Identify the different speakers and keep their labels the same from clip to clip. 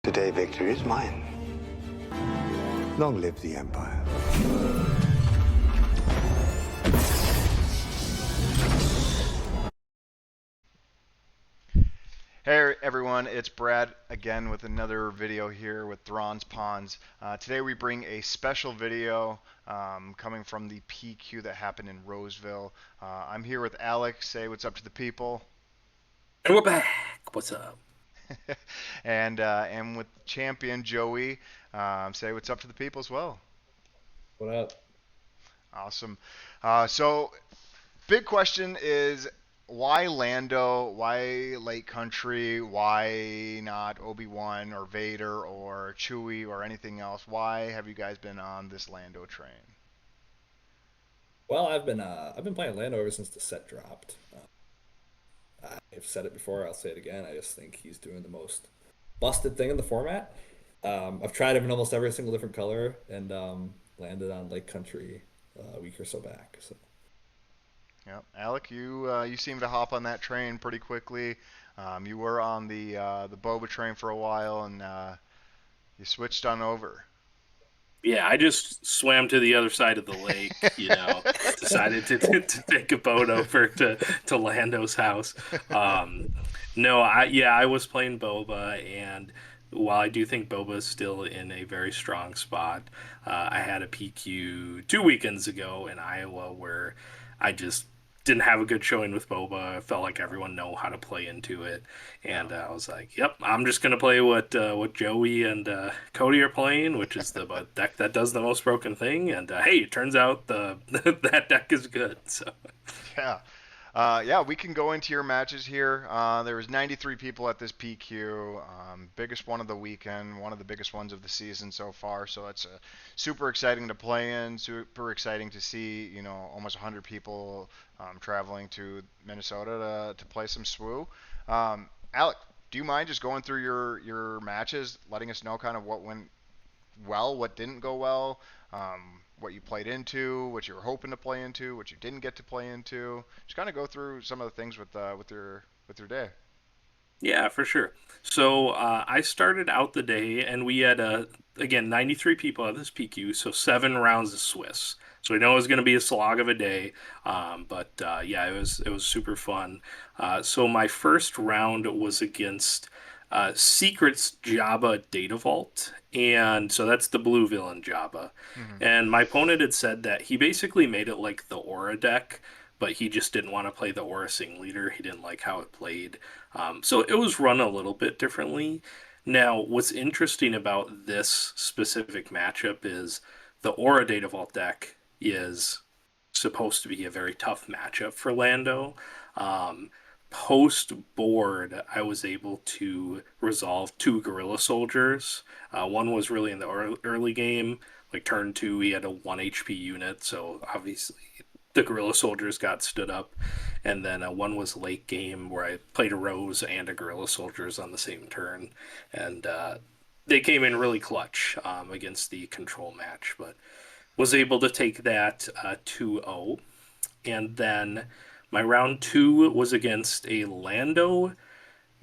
Speaker 1: Today, victory is mine. Long live the Empire.
Speaker 2: Hey everyone, it's Brad again with another video here with Thrawn's Pawns. Today we bring a special video coming from the PQ that happened in Roseville. I'm here with Alec. Say what's up to the people.
Speaker 3: And we're back. What's up?
Speaker 2: And with champion Joey. Say what's up to the people as well.
Speaker 4: What up?
Speaker 2: Awesome. So big question is, why Lando? Why Lake Country? Why not Obi-Wan or Vader or Chewie or anything else? Why have you guys been on this Lando train?
Speaker 4: Well, I've been playing Lando ever since the set dropped. I've said it before, I'll say it again. I just think he's doing the most busted thing in the format. I've tried him in almost every single different color and landed on Lake Country a week or so back. So
Speaker 2: Yeah, Alec, you seem to hop on that train pretty quickly. You were on the Boba train for a while, and you switched on over.
Speaker 3: Yeah, I just swam to the other side of the lake, decided to take a boat over to Lando's house. Um, no, I was playing Boba, and while I do think Boba is still in a very strong spot, I had a PQ 2 weekends ago in Iowa where I just didn't have a good showing with Boba. I felt like everyone know how to play into it,
Speaker 2: Yeah.
Speaker 3: and I was like, "Yep, I'm just gonna play what Joey and Cody are playing, which is the deck that does the most broken thing." And hey, it turns out the that deck is good. So
Speaker 2: Yeah. Yeah, we can go into your matches here. There was 93 people at this PQ, biggest one of the weekend, one of the biggest ones of the season so far. So it's super exciting to play in, super exciting to see, almost 100 people traveling to Minnesota to play some SWU. Alec, do you mind just going through your matches, letting us know kind of what went well, what didn't go well, what you played into, what you were hoping to play into, what you didn't get to play into. Just kind of go through some of the things with your day.
Speaker 3: yeah, for sure. So I started out the day, and we had again 93 people at this PQ, so 7 rounds of Swiss. So we know it was going to be a slog of a day, but yeah, it was super fun. So my first round was against Secret's Jabba Data Vault, and so that's the blue villain Jabba.
Speaker 2: Hmm.
Speaker 3: And my opponent had said that he basically made it like the Aura deck, but he just didn't want to play the Aura Sing Leader. He didn't like how it played. So it was run a little bit differently. Now, what's interesting about this specific matchup is the Aura Data Vault deck is supposed to be a very tough matchup for Lando. Um, Post board, I was able to resolve 2 Gorilla Soldiers. One was really in the early game, like turn 2, he had a 1 HP unit, so obviously the Gorilla Soldiers got stood up. And then one was late game where I played a Rose and a Gorilla Soldiers on the same turn. And they came in really clutch against the control match, but was able to take that 2-0. And then my round 2 was against a Lando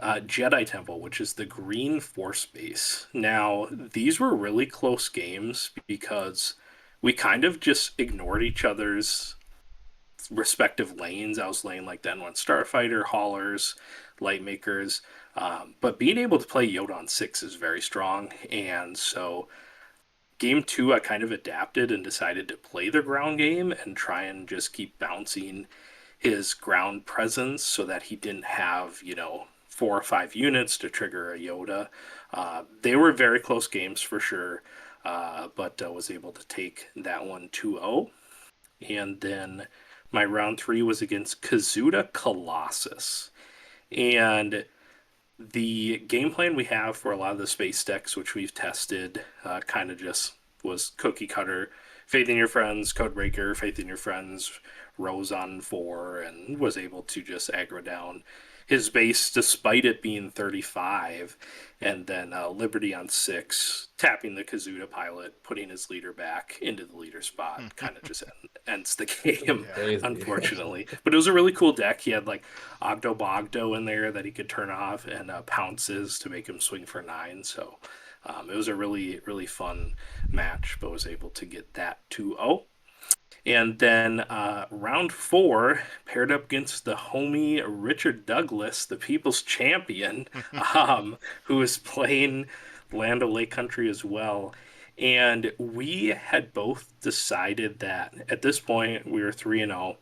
Speaker 3: Jedi Temple, which is the green force base. Now, these were really close games because we kind of just ignored each other's respective lanes. I was laying like the N1 Starfighter, Haulers, Light Makers. But being able to play Yoda on 6 is very strong. And so game 2, I kind of adapted and decided to play the ground game and try and just keep bouncing his ground presence so that he didn't have, 4 or 5 units to trigger a Yoda. They were very close games for sure, but was able to take that one 2-0. And then my round 3 was against Kazuda Colossus. And the game plan we have for a lot of the space decks, which we've tested, kind of just was cookie cutter. Faith in Your Friends, Codebreaker, Faith in Your Friends, Rose on 4, and was able to just aggro down his base despite it being 35, and then Liberty on 6, tapping the Kazuda pilot, putting his leader back into the leader spot, kind of just ends the game,
Speaker 4: Crazy.
Speaker 3: unfortunately. But it was a really cool deck. He had like Ogdo Bogdo in there that he could turn off, and pounces to make him swing for 9. So it was a really, really fun match, but was able to get that 2-0. And then round 4 paired up against the homie Richard Douglas, the People's Champion, who was playing Land O' Lake Country as well. And we had both decided that at this point we were 3-0.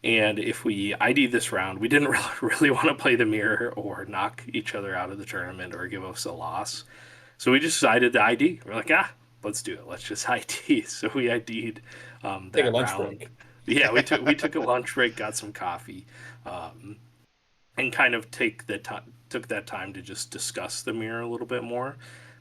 Speaker 3: And if we ID this round, we didn't really want to play the mirror or knock each other out of the tournament or give us a loss. So we decided to ID. We're like, let's do it. Let's just ID. So we ID'd that
Speaker 4: Take a lunch
Speaker 3: round.
Speaker 4: break.
Speaker 3: Yeah, we took a lunch break, got some coffee, and kind of took that time to just discuss the mirror a little bit more,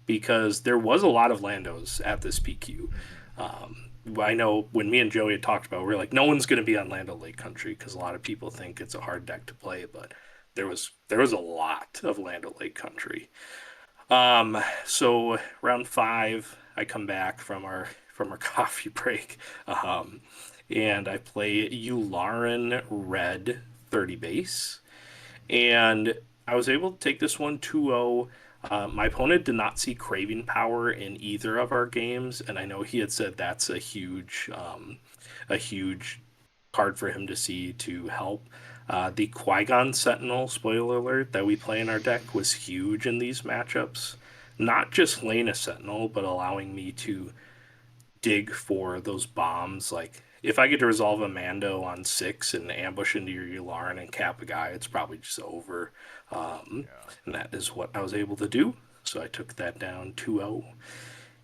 Speaker 3: because there was a lot of Landos at this PQ. I know when me and Joey had talked about it, we were like, no one's going to be on Land O' Lake Country because a lot of people think it's a hard deck to play, but there was a lot of Land O' Lake Country. So round 5, I come back from our coffee break, and I play Yularen Red 30 base, and I was able to take this one 2-0. My opponent did not see Craving Power in either of our games, and I know he had said that's a huge card for him to see to help. The Qui-Gon Sentinel, spoiler alert, that we play in our deck was huge in these matchups. Not just laying a Sentinel, but allowing me to dig for those bombs. Like, if I get to resolve a Mando on 6 and ambush into your Yularen and cap a guy, it's probably just over. And that is what I was able to do. So I took that down 2-0.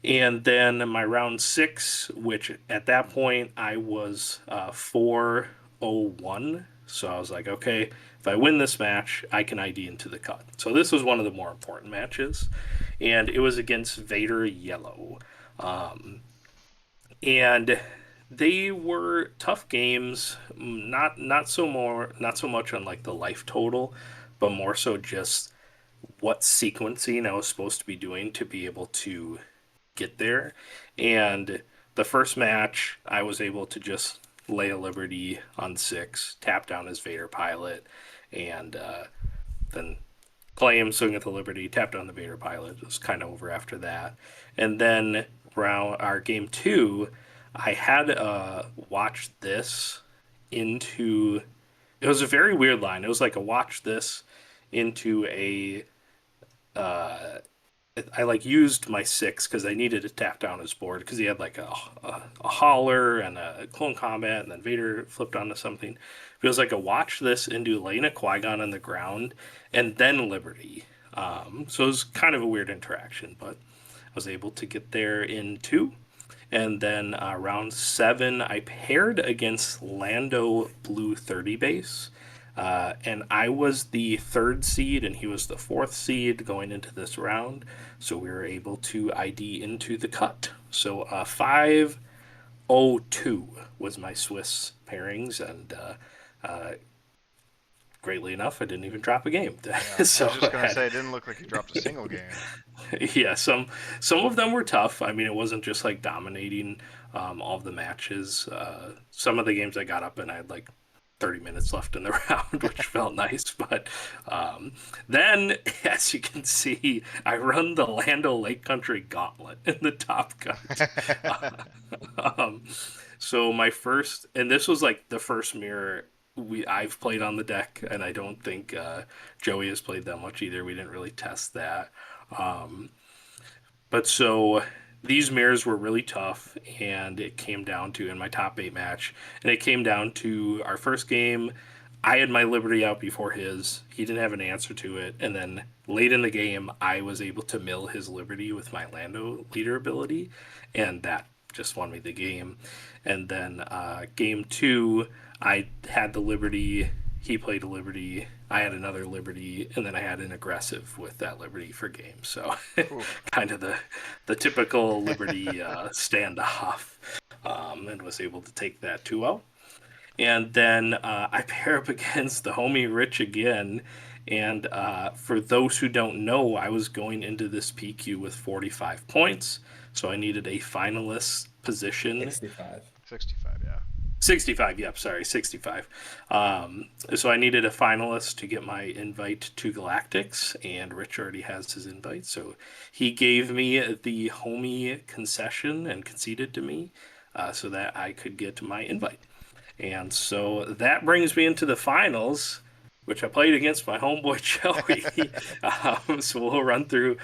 Speaker 3: And then my round 6, which at that point I was 4-0-1. So I was like, okay, if I win this match, I can ID into the cut. So this was one of the more important matches. And it was against Vader Yellow. And they were tough games, not so much on like the life total, but more so just what sequencing I was supposed to be doing to be able to get there. And the first match, I was able to just lay a Liberty on 6, tap down his Vader pilot, and then play him, swing at the Liberty, tap down the Vader pilot. It was kind of over after that. And then our game 2, I had watch this into. It was a very weird line. It was like a watch this into a. I like used my 6 because I needed to tap down his board because he had like a hauler and a clone combat, and then Vader flipped onto something. It was like a watch this into laying a Qui-Gon on the ground and then Liberty. So it was kind of a weird interaction, but I was able to get there in 2. And then round 7, I paired against Lando Blue 30 base. And I was the 3rd seed, and he was the 4th seed going into this round. So we were able to ID into the cut. So 5-0-2 was my Swiss pairings, and greatly enough, I didn't even drop a game.
Speaker 2: Yeah, so I was just gonna say, it didn't look like you dropped a single game.
Speaker 3: Yeah, some of them were tough. I mean, it wasn't just like dominating all of the matches. Some of the games I got up and I had like 30 minutes left in the round, which felt nice. But then, as you can see, I run the Land O' Lake Country gauntlet in the top cut. So my first, and this was like the first mirror I've played on the deck, and I don't think Joey has played that much either. We didn't really test that. But so these mirrors were really tough, and it came down to, in my top 8 match, and it came down to our first game. I had my Liberty out before his. He didn't have an answer to it. And then late in the game, I was able to mill his Liberty with my Lando leader ability, and that just won me the game. And then game 2, I had the Liberty. He played a Liberty. I had another Liberty, and then I had an aggressive with that Liberty for game. So kind of the typical Liberty standoff, and was able to take that 2-0. And then I pair up against the homie Rich again, And for those who don't know, I was going into this PQ with 45 points, so I needed a finalist position.
Speaker 4: 65.
Speaker 2: 65, yeah.
Speaker 3: 65, yep, sorry, 65. So I needed a finalist to get my invite to Galactics, and Rich already has his invite. So he gave me the homie concession and conceded to me so that I could get my invite. And so that brings me into the finals, which I played against my homeboy Joey. So we'll run through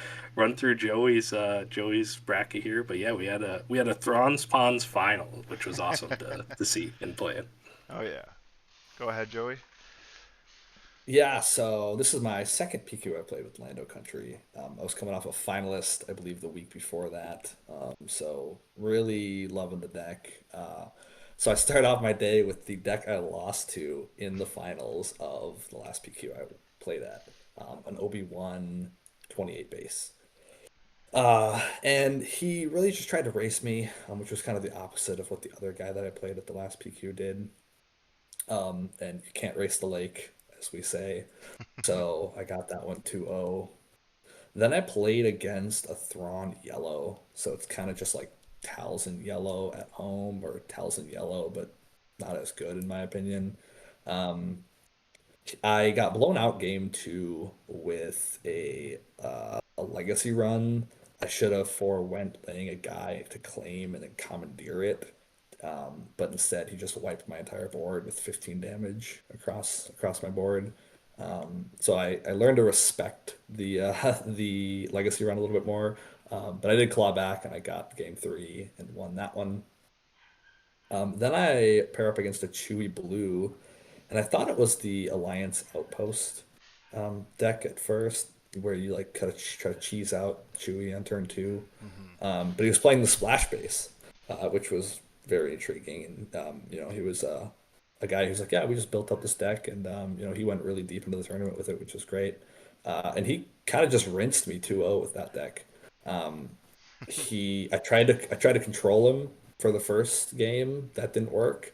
Speaker 3: Joey's bracket here. But yeah, we had a Thrawn Spawns final, which was awesome to see and play it.
Speaker 2: Oh yeah. Go ahead, Joey.
Speaker 4: Yeah, so this is my second PQ I played with Lando Country. I was coming off a finalist, I believe, the week before that. So really loving the deck. So I start off my day with the deck I lost to in the finals of the last PQ I played at, an Obi-Wan 28 base. And he really just tried to race me, which was kind of the opposite of what the other guy that I played at the last PQ did. And you can't race the lake, as we say. So I got that one 2-0. Then I played against a Thrawn yellow. So it's kind of just like Talzin yellow at home or Talzin yellow, but not as good in my opinion. Um, I got blown out game two with a legacy run. I should have forewent laying a guy to claim and then commandeer it. But instead he just wiped my entire board with 15 damage across my board. So I learned to respect the the legacy run a little bit more. But I did claw back and I got game three and won that one. Then I pair up against a Chewy Blue, and I thought it was the Alliance Outpost deck at first, where you like try to cheese out Chewy on turn two.
Speaker 2: Hmm.
Speaker 4: But he was playing the Splash base, which was very intriguing. And he was a guy who's like, yeah, we just built up this deck, and he went really deep into the tournament with it, which was great. And he kind of just rinsed me 2-0 with that deck. Um, I tried to control him for the first game. That didn't work.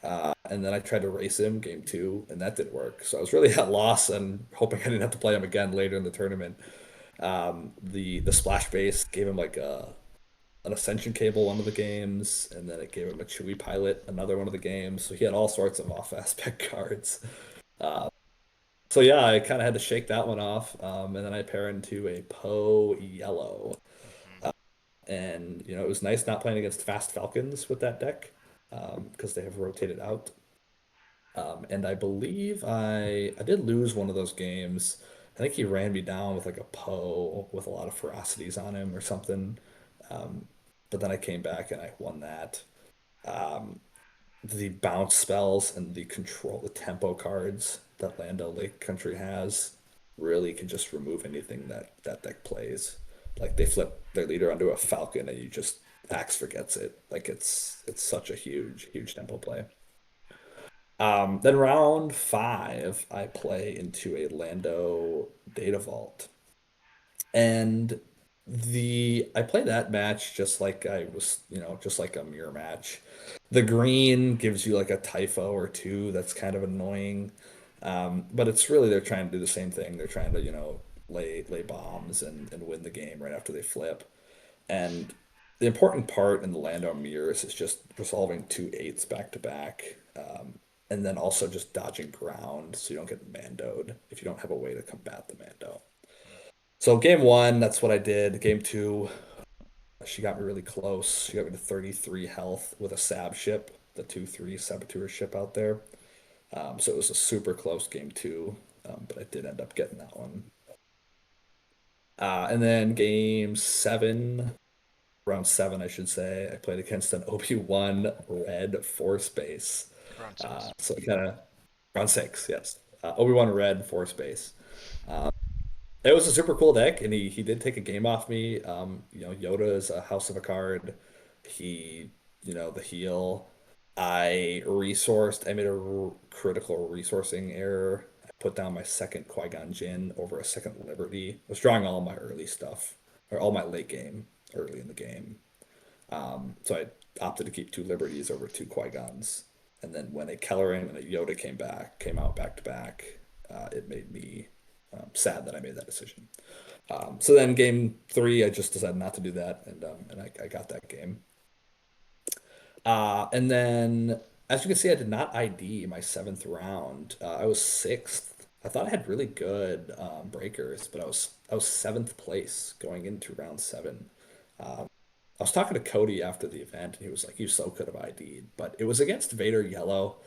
Speaker 4: And then I tried to race him game two, and that didn't work. So I was really at loss and hoping I didn't have to play him again later in the tournament. The splash base gave him like an ascension cable one of the games, and then it gave him a Chewy pilot another one of the games. So he had all sorts of off aspect cards. Uh, so yeah, I kind of had to shake that one off. And then I pair into a Poe yellow.
Speaker 2: Hmm.
Speaker 4: Uh, and it was nice not playing against fast Falcons with that deck because they have rotated out. And I believe I did lose one of those games. I think he ran me down with like a Poe with a lot of ferocities on him or something. Um, but then I came back and I won that. Um, the bounce spells and the tempo cards that Lando Lake Country has really can just remove anything that deck plays. Like they flip their leader onto a Falcon and you just Axe forgets it. Like it's such a huge tempo play. Then round five, I play into a Lando Data Vault. And the I play that match just like I was, just like a mirror match. The green gives you like a typho or two that's kind of annoying. But it's really they're trying to do the same thing. They're trying to, lay bombs and win the game right after they flip. And the important part in the Lando mirrors is just resolving two eights back to back. And then also just dodging ground so you don't get mandoed if you don't have a way to combat the mando. So game one, that's what I did. Game two, she got me really close. She got me to 33 health with a Sab ship, the 2-3 Saboteur ship out there. So it was a super close game two, but I did end up getting that one. And then game seven, round seven, I should say, I played against an Obi-Wan red force base.
Speaker 2: Round six.
Speaker 4: So kind of round six, yes. Obi-Wan red force base. It was a super cool deck, and he did take a game off me. Yoda is a house of a card. He, the heal. I made a critical resourcing error. I put down my second Qui-Gon Jinn over a second Liberty. I was drawing all my early stuff, or all my late game, early in the game. So I opted to keep two Liberties over two Qui-Gons. And then when a Kellering and a Yoda came out back to back, it made me sad that I made that decision. So then game 3, I just decided not to do that, and I got that game. And then, as you can see, I did not ID my 7th round. I was 6th. I thought I had really good breakers, but I was 7th place going into round 7. I was talking to Cody after the event, and he was like, "You so could have ID'd," but it was against Vader Yellow,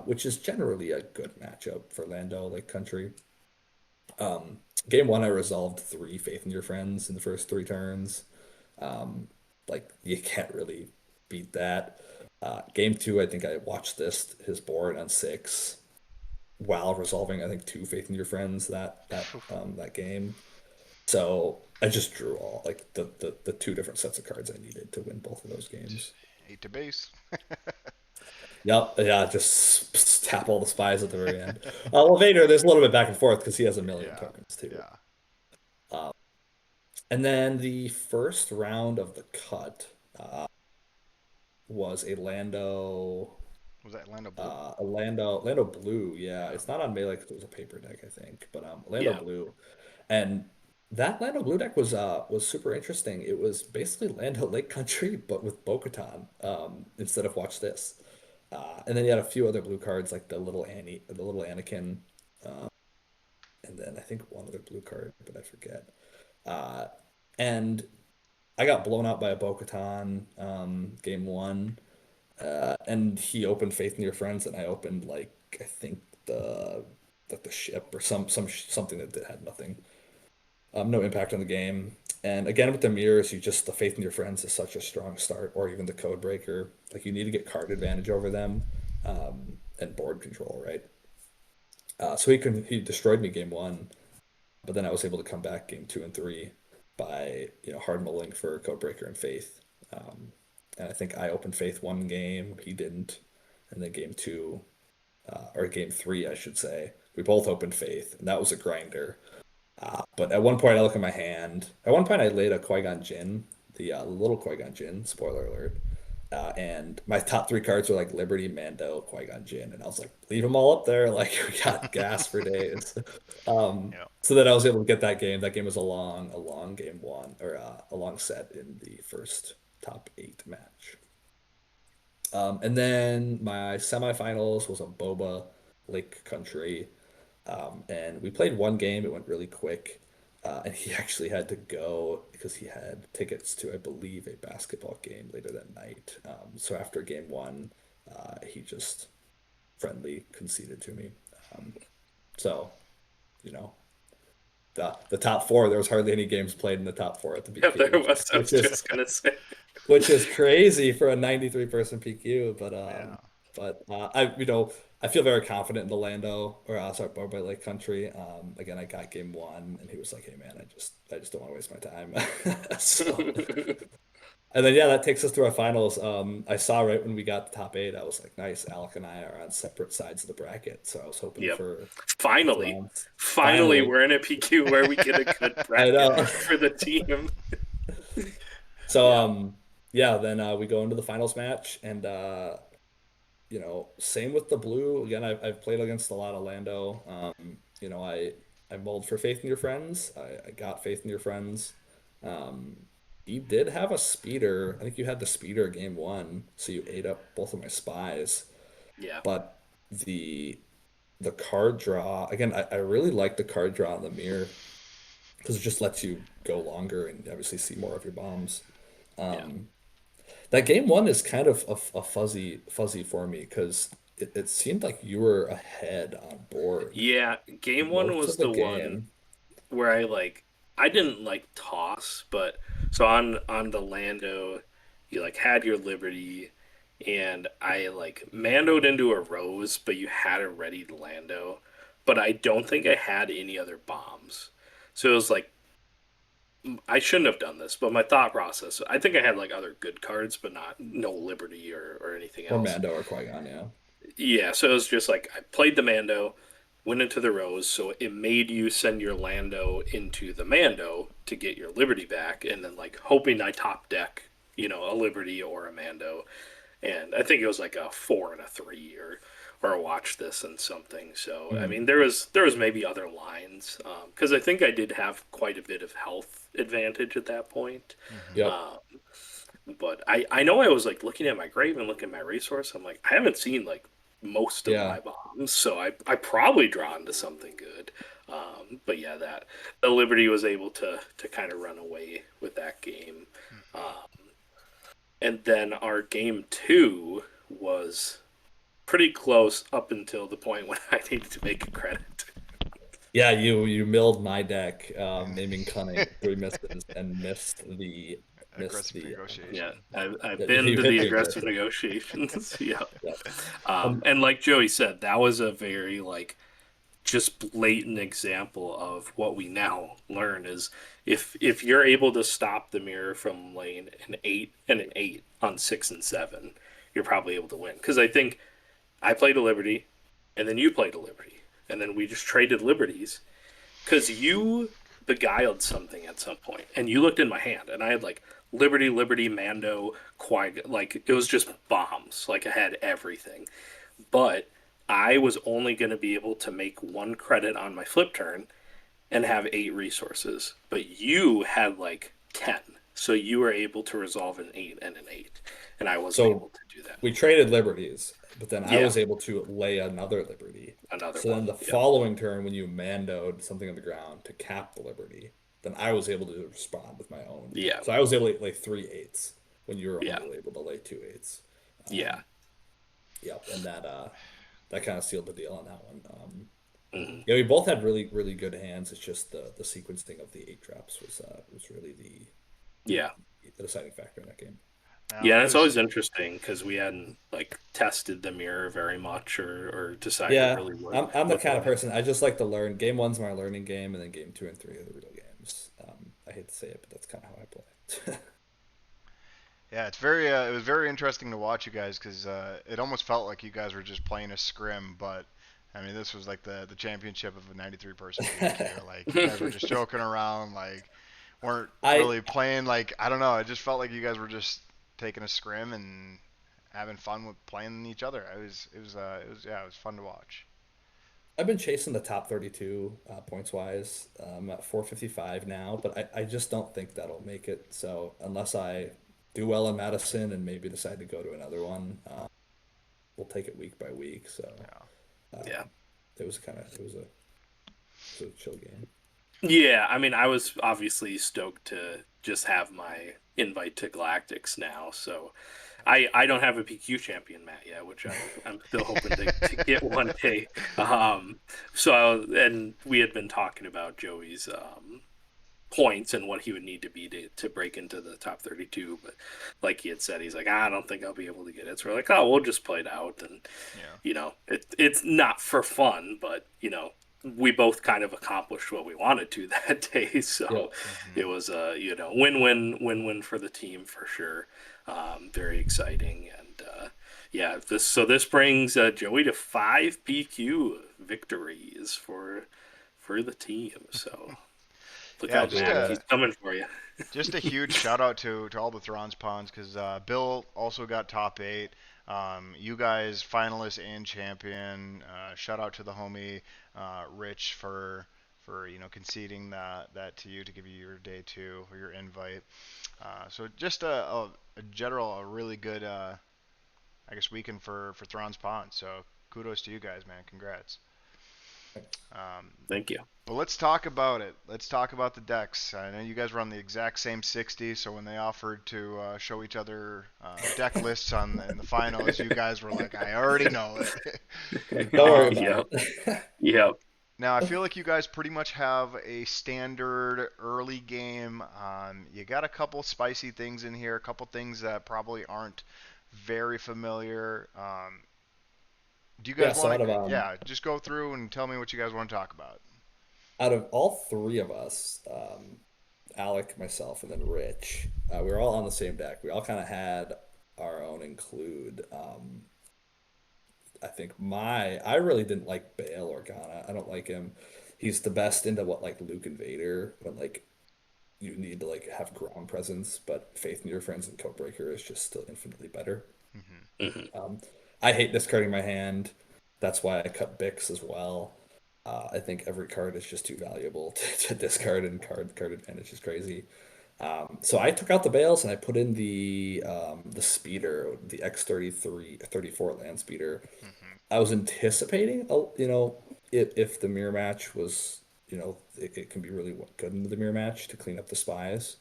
Speaker 4: which is generally a good matchup for Lando Lake Country. Game 1, I resolved 3 Faith in Your Friends in the first 3 turns. Like you can't really beat that. Game 2, I think I watched his board on 6 while resolving, I think, 2 Faith in Your Friends that game. So I just drew all like the 2 different sets of cards I needed to win both of those games.
Speaker 2: 8 to base.
Speaker 4: Yep, yeah, just tap all the spies at the very end. Well, Vader, there's a little bit back and forth because he has a million
Speaker 2: Yeah.
Speaker 4: tokens too.
Speaker 2: Yeah.
Speaker 4: And then the first round of the cut was a Lando,
Speaker 2: Was that Lando Blue?
Speaker 4: Lando Blue. Yeah, it's not on Melee because it was a paper deck, I think, but Lando
Speaker 3: Yeah.
Speaker 4: Blue, and that Lando Blue deck was super interesting. It was basically Lando Lake Country, but with Bo-Katan instead of Watch This. And then you had a few other blue cards like the little Anakin, and then I think one other blue card, but I forget. Uh, and I got blown out by a Bo-Katan game 1, and he opened Faith in Your Friends, and I opened like I think the ship or something that had nothing, no impact on the game. And again with the mirrors, the Faith in Your Friends is such a strong start, or even the Code Breaker. Like you need to get card advantage over them, and board control, right? So he destroyed me game 1, but then I was able to come back game 2 and 3 by hard mulling for Codebreaker and Faith. And I think I opened Faith 1 game, he didn't, and then game 2 or game 3, I should say, we both opened Faith, and that was a grinder. But at one point, I look at my hand. At one point, I laid a Qui-Gon Jinn, the little Qui-Gon Jinn. Spoiler alert. And my top 3 cards were like Liberty, Mando, Qui-Gon Jinn, and I was like, leave them all up there. Like we got gas for days.
Speaker 2: Yeah.
Speaker 4: So then I was able to get that game. That game was a long game 1, or a long set in the first top 8 match. And then my semifinals was a Boba Lake Country. And we played one game. It went really quick. And he actually had to go because he had tickets to, I believe, a basketball game later that night. So after game 1, he just friendly conceded to me. So, you know, the top 4, there was hardly any games played in the top 4 at the
Speaker 3: Yeah,
Speaker 4: PQ,
Speaker 3: there was. I was just gonna say.
Speaker 4: which is crazy for a 93-person PQ.
Speaker 2: Yeah.
Speaker 4: But I feel very confident in the Lando, or sorry, Boba Lake Country. Again, I got game 1, and he was like, "Hey man, I just don't want to waste my time." So, and then that takes us to our finals. I saw right when we got the top 8, I was like, "Nice, Alec and I are on separate sides of the bracket." So I was hoping
Speaker 3: Yep.
Speaker 4: for
Speaker 3: Finally,
Speaker 4: rounds.
Speaker 3: finally, we're in a PQ where we get a good
Speaker 4: I know.
Speaker 3: bracket for the team.
Speaker 4: So then we go into the finals match, and same with the blue. Again, I've played against a lot of Lando. I mulled for Faith in Your Friends. I got Faith in Your Friends. You did have a speeder. I think you had the speeder game 1, so you ate up both of my spies.
Speaker 3: Yeah.
Speaker 4: But the card draw, again, I really like the card draw in the mirror because it just lets you go longer and obviously see more of your bombs. That game 1 is kind of a fuzzy for me because it seemed like you were ahead on board.
Speaker 3: Yeah, game 1
Speaker 4: Most
Speaker 3: was
Speaker 4: of the
Speaker 3: the one
Speaker 4: game.
Speaker 3: where I didn't toss, but so on the Lando, you had your Liberty, and I Mandoed into a Rose, but you had a ready Lando, but I don't think I had any other bombs, so it was I shouldn't have done this, but my thought process, I think I had other good cards, but no Liberty or anything
Speaker 4: Or
Speaker 3: else.
Speaker 4: Mando or Qui-Gon, yeah.
Speaker 3: Yeah, so it was just I played the Mando, went into the Rose, so it made you send your Lando into the Mando to get your Liberty back, and then hoping I top deck, a Liberty or a Mando, and I think it was a 4 and a 3 or watch this and something. So I
Speaker 4: Mm.
Speaker 3: mean, there was maybe other lines, because I think I did have quite a bit of health advantage at that point.
Speaker 2: Mm-hmm.
Speaker 4: Yep.
Speaker 3: Um, but I know I was like looking at my grave and looking at my resource. I'm like, I haven't seen like most of
Speaker 4: Yeah.
Speaker 3: my bombs, so I probably drawn to something good. But yeah, that the Liberty was able to kind of run away with that game. And then our game two was pretty close up until the point when I needed to make a credit.
Speaker 4: Yeah, you milled my deck, naming cunning 3 misses and missed the
Speaker 2: Aggressive
Speaker 3: Yeah,
Speaker 2: negotiation.
Speaker 3: I've
Speaker 4: yeah,
Speaker 3: been
Speaker 4: you
Speaker 3: to
Speaker 4: hit
Speaker 3: the
Speaker 4: the
Speaker 3: aggressive
Speaker 4: aggressive.
Speaker 3: negotiations. Yeah.
Speaker 4: Yeah.
Speaker 3: And like Joey said, that was a very like just blatant example of what we now learn is if you're able to stop the mirror from laying an 8 and an 8 on 6 and 7, you're probably able to win. Because I think I played a Liberty, and then you played a Liberty, and then we just traded Liberties because you beguiled something at some point, and you looked in my hand, and I had like Liberty, Liberty, Mando, Qui, like it was just bombs. Like I had everything, but I was only going to be able to make 1 credit on my flip turn and have 8 resources, but you had like 10, so you were able to resolve an 8 and an 8, and I wasn't able
Speaker 4: So
Speaker 3: to do that.
Speaker 4: we traded liberties, but then I
Speaker 3: Yeah,
Speaker 4: was able to lay another liberty.
Speaker 3: another
Speaker 4: So then
Speaker 3: one.
Speaker 4: the
Speaker 3: Yeah,
Speaker 4: following turn, when you mandoed something on the ground to cap the liberty, then I was able to respond with my own.
Speaker 3: yeah,
Speaker 4: So I was able to lay 3 8s when you were
Speaker 3: yeah,
Speaker 4: only able to lay 2 8s.
Speaker 3: yeah.
Speaker 4: Yep, and that kind of sealed the deal on that one.
Speaker 3: Mhm.
Speaker 4: Yeah, we both had really really good hands. It's just the sequencing of the 8 drops was really
Speaker 3: Yeah.
Speaker 4: the deciding factor in that game.
Speaker 2: Now,
Speaker 3: Yeah,
Speaker 2: it
Speaker 3: it's
Speaker 2: was
Speaker 3: always interesting because we hadn't like tested the mirror very much or decided
Speaker 4: Yeah,
Speaker 3: really what
Speaker 4: I'm the
Speaker 3: what the
Speaker 4: kind of
Speaker 3: line.
Speaker 4: person I just like to learn. Game one's my learning game, and then game two and three are the real games. I hate to say it, but that's kind of how I play.
Speaker 2: Yeah, it's very it was very interesting to watch you guys because it almost felt like you guys were just playing a scrim, but I mean this was like the championship of a 93 person PQ. Like you guys were just joking around, like weren't
Speaker 4: I
Speaker 2: really playing. Like I don't know, it just felt like you guys were just taking a scrim and having fun with playing each other. It was fun to watch.
Speaker 4: I've been chasing the top 32 points wise. I'm at 455 now, but I just don't think that'll make it. So unless I do well in Madison and maybe decide to go to another one, we'll take it week by week. So
Speaker 2: Yeah.
Speaker 3: Yeah.
Speaker 4: it was a chill game.
Speaker 3: Yeah, I mean, I was obviously stoked to just have my invite to Galactics now. So I don't have a PQ champion, Matt, yet, which I'm still hoping to get one day. And we had been talking about Joey's points and what he would need to be to break into the top 32. But like he had said, he's like, I don't think I'll be able to get it. So we're like, oh, we'll just play it out. And,
Speaker 2: Yeah.
Speaker 3: it's not for fun, but, we both kind of accomplished what we wanted to that day. So
Speaker 4: Yep.
Speaker 3: it was a, win-win for the team for sure. Very exciting. And yeah, this brings Joey to 5 PQ victories for the team. So look
Speaker 2: Yeah,
Speaker 3: out, Matt. He's coming for you.
Speaker 2: just a huge shout out to all the Thrawn's pawns because Bill also got top 8. You guys finalists and champion. Shout out to the homie Rich for conceding that to you to give you your day 2 or your invite. So just a general a really good I guess weekend for Thrawn's pawns. So kudos to you guys, man. Congrats. Um,
Speaker 3: Thank you.
Speaker 2: but let's talk about it. Let's talk about the decks. I know you guys were on the exact same 60, so when they offered to show each other deck lists in the finals, you guys were like, I already know it.
Speaker 4: Don't worry
Speaker 3: Yep.
Speaker 4: about it.
Speaker 3: Yep.
Speaker 2: Now, I feel like you guys pretty much have a standard early game. You got a couple spicy things in here, a couple things that probably aren't very familiar. Do you
Speaker 4: Yeah,
Speaker 2: guys
Speaker 4: so
Speaker 2: want to, just go through and tell me what you guys want to talk about?
Speaker 4: out of all three of us, Alec, myself, and then Rich, we were all on the same deck. We all kind of had our own include. I think I really didn't like Bail Organa. I don't like him. He's the best into what like Luke and Vader when like you need to like have ground presence, but Faith in Your Friends and Codebreaker is just still infinitely better.
Speaker 2: Hmm.
Speaker 3: Hmm.
Speaker 4: I hate discarding my hand. That's why I cut Bix as well. I think every card is just too valuable to discard, and card advantage is crazy. So I took out the bales and I put in the speeder, the X-33 34 land speeder.
Speaker 2: Hmm.
Speaker 4: I was anticipating, if the mirror match was, it can be really good in the mirror match to clean up the spies.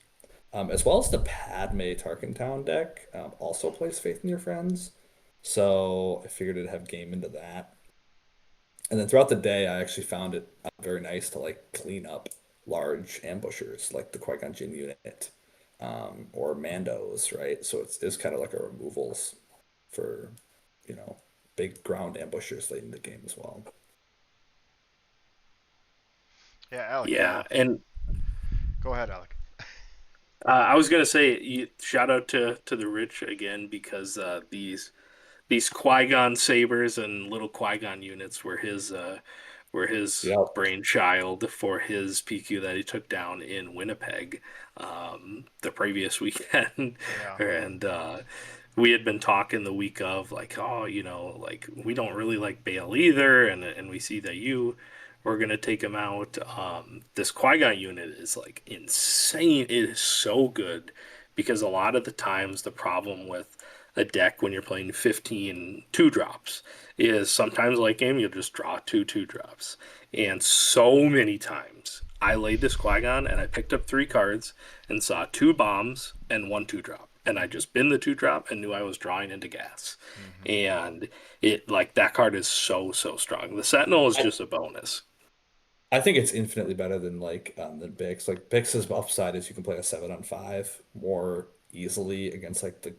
Speaker 4: As well as the Padme Tarkentown deck also plays Faith in Your Friends. So I figured it'd have game into that. And then throughout the day, I actually found it very nice to like clean up large ambushers like the Qui-Gon Jinn unit or Mandos, right? So it's kind of like a removals for, you know, big ground ambushers late in the game as well.
Speaker 2: Yeah, Alec.
Speaker 3: Yeah, and
Speaker 2: Go ahead, Alec.
Speaker 3: I was gonna say, shout out to the rich again because these Qui-Gon sabers and little Qui-Gon units were his
Speaker 4: Yeah.
Speaker 3: brainchild for his PQ that he took down in Winnipeg the previous weekend,
Speaker 2: Yeah.
Speaker 3: and we had been talking the week of like, oh, like we don't really like Bale either, and we see that you were gonna take him out. This Qui-Gon unit is like insane. It is so good because a lot of the times the problem with a deck when you're playing 15 two drops is sometimes late game you'll just draw two drops. And so many times I laid this Qui-Gon and I picked up three cards and saw two bombs and one two drop. And I just bin the two drop and knew I was drawing into gas.
Speaker 2: Hmm.
Speaker 3: And it like that card is so strong. The Sentinel is
Speaker 4: I,
Speaker 3: just a bonus.
Speaker 4: I think it's infinitely better than Bix. Like Bix's upside is you can play a 7-on-5 more easily against like the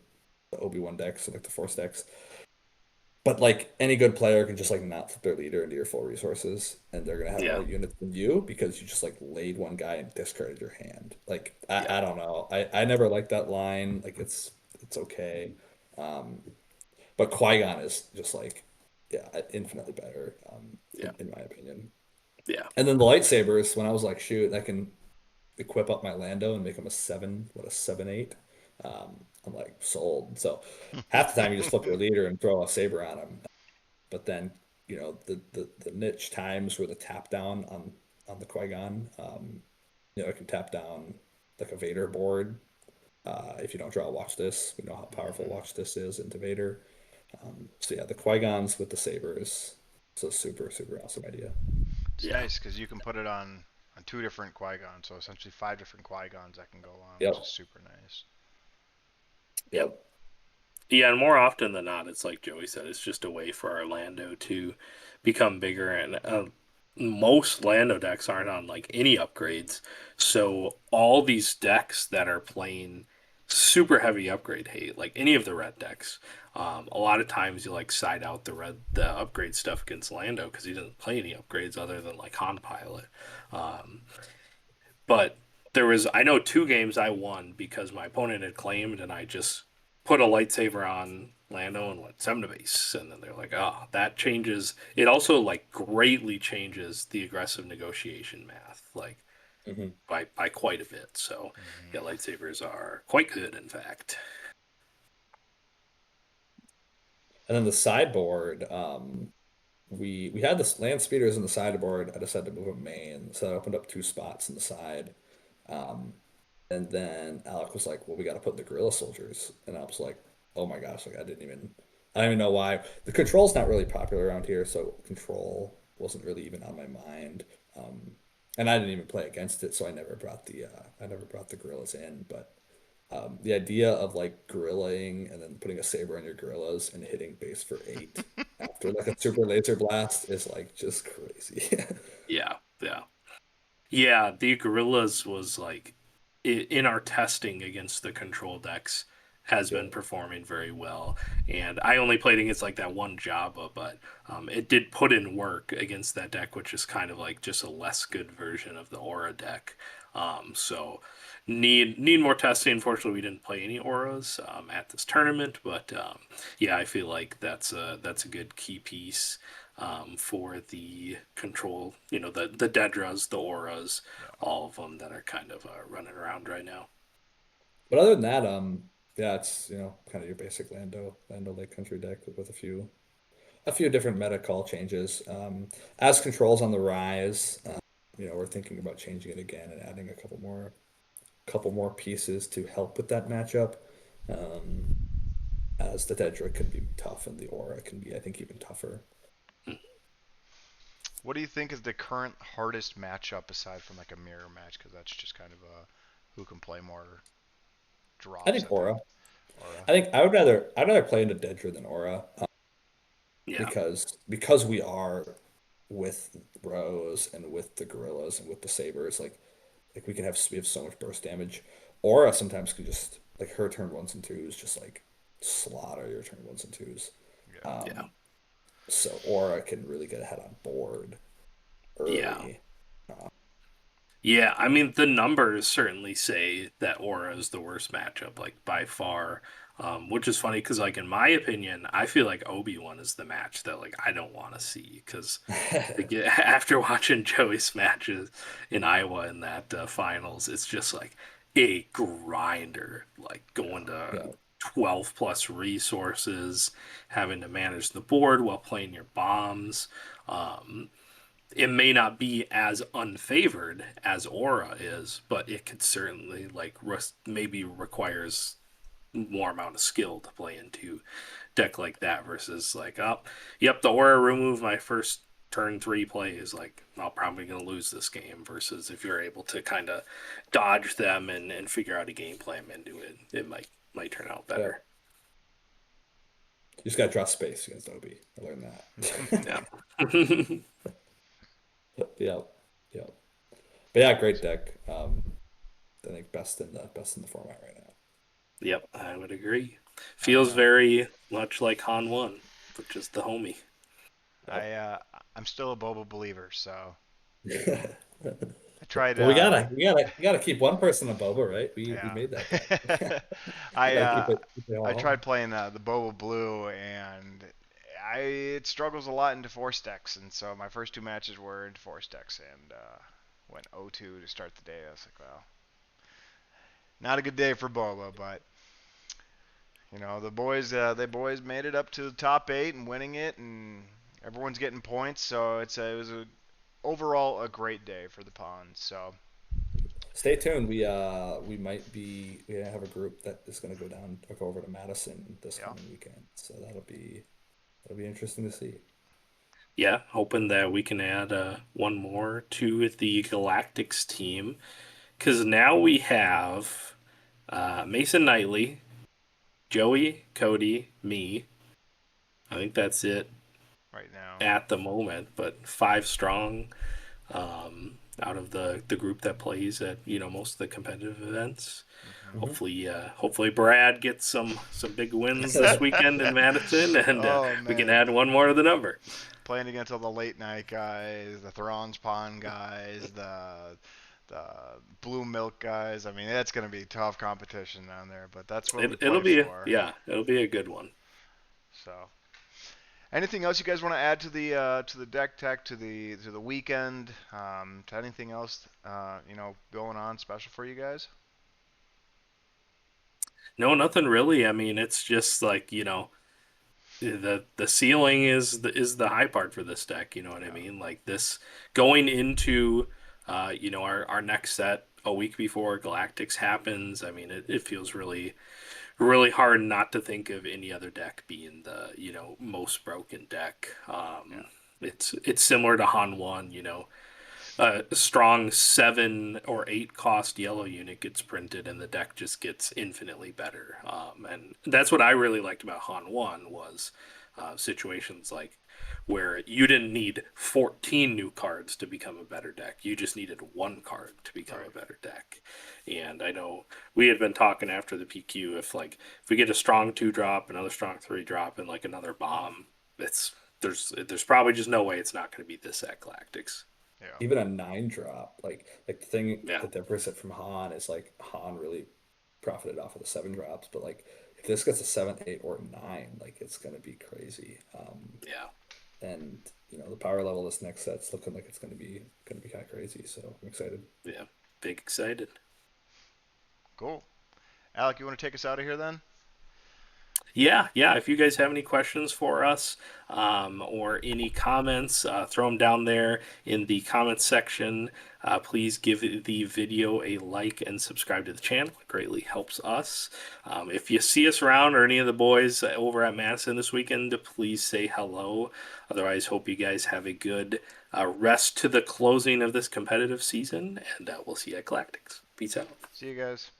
Speaker 4: Obi-Wan decks or like the Force decks. But like any good player can just like not flip their leader into your full resources, and they're gonna have
Speaker 3: Yeah.
Speaker 4: more units than you because you just like laid one guy and discarded your hand. Like
Speaker 3: Yeah.
Speaker 4: I don't know. I never liked that line. Like it's okay. Um, but Qui-Gon is just like yeah, infinitely better,
Speaker 3: Yeah.
Speaker 4: in my opinion.
Speaker 3: Yeah.
Speaker 4: And then the lightsabers, when I was like, shoot, I can equip up my Lando and make him a 7-8. I'm like sold. So half the time you just flip your leader and throw a saber on him. But then, the niche times where the tap down on the Qui-Gon, it can tap down like a Vader board. If you don't draw Watch This, we know how powerful
Speaker 2: Hmm.
Speaker 4: Watch This is into Vader. So yeah, the Qui-Gons with the sabers. It's a super awesome idea.
Speaker 2: It's
Speaker 3: Yeah.
Speaker 2: nice because you can put it on two different Qui-Gons, so essentially five different Qui-Gons that can go on, which is
Speaker 4: Yep.
Speaker 2: super nice.
Speaker 3: Yep.
Speaker 4: Yep.
Speaker 3: Yeah, and more often than not, it's like Joey said, it's just a way for our Lando to become bigger. And most Lando decks aren't on like any upgrades. So all these decks that are playing super heavy upgrade hate, like any of the red decks, a lot of times you like side out the upgrade stuff against Lando because he doesn't play any upgrades other than like Han Pilot. Um, but there was, I know, two games I won because my opponent had claimed, and I just put a lightsaber on Lando and went seven to base. And then they're like, oh, that changes. It also like greatly changes the aggressive negotiation math, like
Speaker 4: hmm
Speaker 3: by quite a bit. So
Speaker 2: Hmm.
Speaker 3: yeah, lightsabers are quite good, in fact.
Speaker 4: And then the sideboard, we had the land speeders in the sideboard. I decided to move them main, so I opened up two spots in the side. Um, and then Alec was like, "Well, we got to put in the guerrilla soldiers," and I was like, "Oh my gosh!" Like I don't even know why. The control's not really popular around here, so control wasn't really even on my mind. And I didn't even play against it, so I never brought the gorillas in. But the idea of like gorillaing and then putting a saber on your gorillas and hitting base for 8 after like a super laser blast is like just crazy.
Speaker 3: Yeah, yeah. Yeah, the Gorillas was like in our testing against the control decks has
Speaker 4: Yeah.
Speaker 3: been performing very well. And I only played against like that one Jabba, but it did put in work against that deck, which is kind of like just a less good version of the Aura deck. So need more testing. Unfortunately, we didn't play any auras at this tournament, but yeah, I feel like that's a good key piece for the control. The Dedras, the auras,
Speaker 2: Yeah.
Speaker 3: all of them that are kind of running around right now.
Speaker 4: But other than that, yeah, it's kind of your basic Lando Lake Country deck with a few. a few different meta call changes. As controls on the rise, we're thinking about changing it again and adding a couple more pieces to help with that matchup. Um, as the Dedrick can be tough and the Aura can be, I think, even tougher.
Speaker 2: What do you think is the current hardest matchup aside from like a mirror match? Because that's just kind of a who can play more
Speaker 4: I
Speaker 2: drops,
Speaker 4: think
Speaker 2: I think.
Speaker 4: Aura.
Speaker 2: Aura.
Speaker 4: I think I'd rather play into Dedra than Aura,
Speaker 3: Yeah.
Speaker 4: because we are with Rose and with the Gorillas and with the Sabers, like we have so much burst damage. Aura sometimes can just like her turn ones and twos just like slaughter your turn ones and twos.
Speaker 2: Yeah.
Speaker 3: Yeah.
Speaker 4: Um, so Aura can really get ahead on board
Speaker 3: Yeah.
Speaker 4: early.
Speaker 3: Yeah, I mean the numbers certainly say that Aura is the worst matchup, like by far. Which is funny because, like, in my opinion, I feel like Obi-Wan is the match that like I don't want to see because like, after watching Joey's matches in Iowa in that finals, it's just like a grinder, like going
Speaker 2: Yeah.
Speaker 3: to
Speaker 4: Yeah,
Speaker 3: 12 plus resources, having to manage the board while playing your bombs. Um, it may not be as unfavored as Aura is, but it could certainly like maybe requires more amount of skill to play into deck like that versus like, oh, yep, the Aura removed my first turn 3 plays. Like, I'm probably going to lose this game. Versus if you're able to kind of dodge them and figure out a game plan into it, it might turn out
Speaker 4: yeah.
Speaker 3: better.
Speaker 4: You just gotta draw space against Obi. I learned
Speaker 3: Yeah.
Speaker 4: that. Yeah, yeah. But yeah, great deck. I think best in the format right now.
Speaker 3: Yep, I would agree.
Speaker 2: I don't
Speaker 3: Feels
Speaker 2: know.
Speaker 3: very much like Han 1, but just the homie.
Speaker 2: I I'm still a Boba believer, so
Speaker 4: Yep.
Speaker 2: I tried.
Speaker 4: Well, we gotta keep one person a Boba, right? We
Speaker 2: Yeah.
Speaker 4: made that bet. We
Speaker 2: I
Speaker 4: gotta keep it
Speaker 2: I
Speaker 4: all.
Speaker 2: tried playing the Boba Blue and it struggles a lot into force decks, and so my first two matches were into force decks and went 0-2 to start the day. I was like, well, not a good day for Boba, but the boys made it up to the top 8 and winning it, and everyone's getting points, so it was overall a great day for the Pawns. So
Speaker 4: Stay tuned. We have a group that is gonna go over to Madison this
Speaker 2: yeah.
Speaker 4: coming weekend. So that'll be interesting to see.
Speaker 3: Yeah, hoping that we can add one more to the Galactics team. Because now we have Mason Knightley, Joey, Cody, me. I think that's it
Speaker 2: Right now.
Speaker 3: at the moment, but 5 strong out of the group that plays at most of the competitive events.
Speaker 2: Hmm.
Speaker 4: Hmm.
Speaker 3: Hopefully Brad gets some big wins this weekend in Madison, and
Speaker 2: Oh
Speaker 3: we can
Speaker 2: man,
Speaker 3: add one more to the number.
Speaker 2: playing against all the late night guys, the Thrawn's Pond guys, the Blue Milk guys. I mean, it's gonna be tough competition down there, but that's what we
Speaker 3: It'll
Speaker 2: play
Speaker 3: be
Speaker 2: for.
Speaker 3: it'll be a good one.
Speaker 2: So, anything else you guys want to add to the deck tech to the weekend? To anything else going on special for you guys?
Speaker 3: No, nothing really. I mean, it's just like, the ceiling is the high part for this deck, you know what I
Speaker 2: Yeah.
Speaker 3: mean? Like this going into our next set a week before Galactics happens. I mean, it feels really really hard not to think of any other deck being the, most broken deck.
Speaker 2: Yeah.
Speaker 3: It's similar to Han 1, a strong 7 or 8 cost yellow unit gets printed and the deck just gets infinitely better. And that's what I really liked about Han 1 was situations like where you didn't need 14 new cards to become a better deck. You just needed one card to become a
Speaker 2: Right.
Speaker 3: better deck. And I know we had been talking after the PQ if we get a strong 2 drop, another strong 3 drop, and like another bomb, there's probably just no way it's not going to be this at Galactics.
Speaker 2: Yeah.
Speaker 4: Even a 9 drop, like the thing
Speaker 3: Yeah.
Speaker 4: that differs it from Han is like Han really profited off of the 7 drops, but like if this gets a 7, 8, or 9, like it's gonna be crazy.
Speaker 3: Yeah.
Speaker 4: And the power level of this next set's looking like it's gonna be kind of crazy. So I'm excited.
Speaker 3: Yeah. Big excited.
Speaker 2: Cool. Alec, you want to take us out of here then?
Speaker 3: Yeah, yeah. If you guys have any questions for us or any comments, throw them down there in the comments section. Please give the video a like and subscribe to the channel. It greatly helps us. If you see us around or any of the boys over at Madison this weekend, please say hello. Otherwise, hope you guys have a good rest to the closing of this competitive season, and we'll see you at Galactics. Peace out.
Speaker 2: See you guys.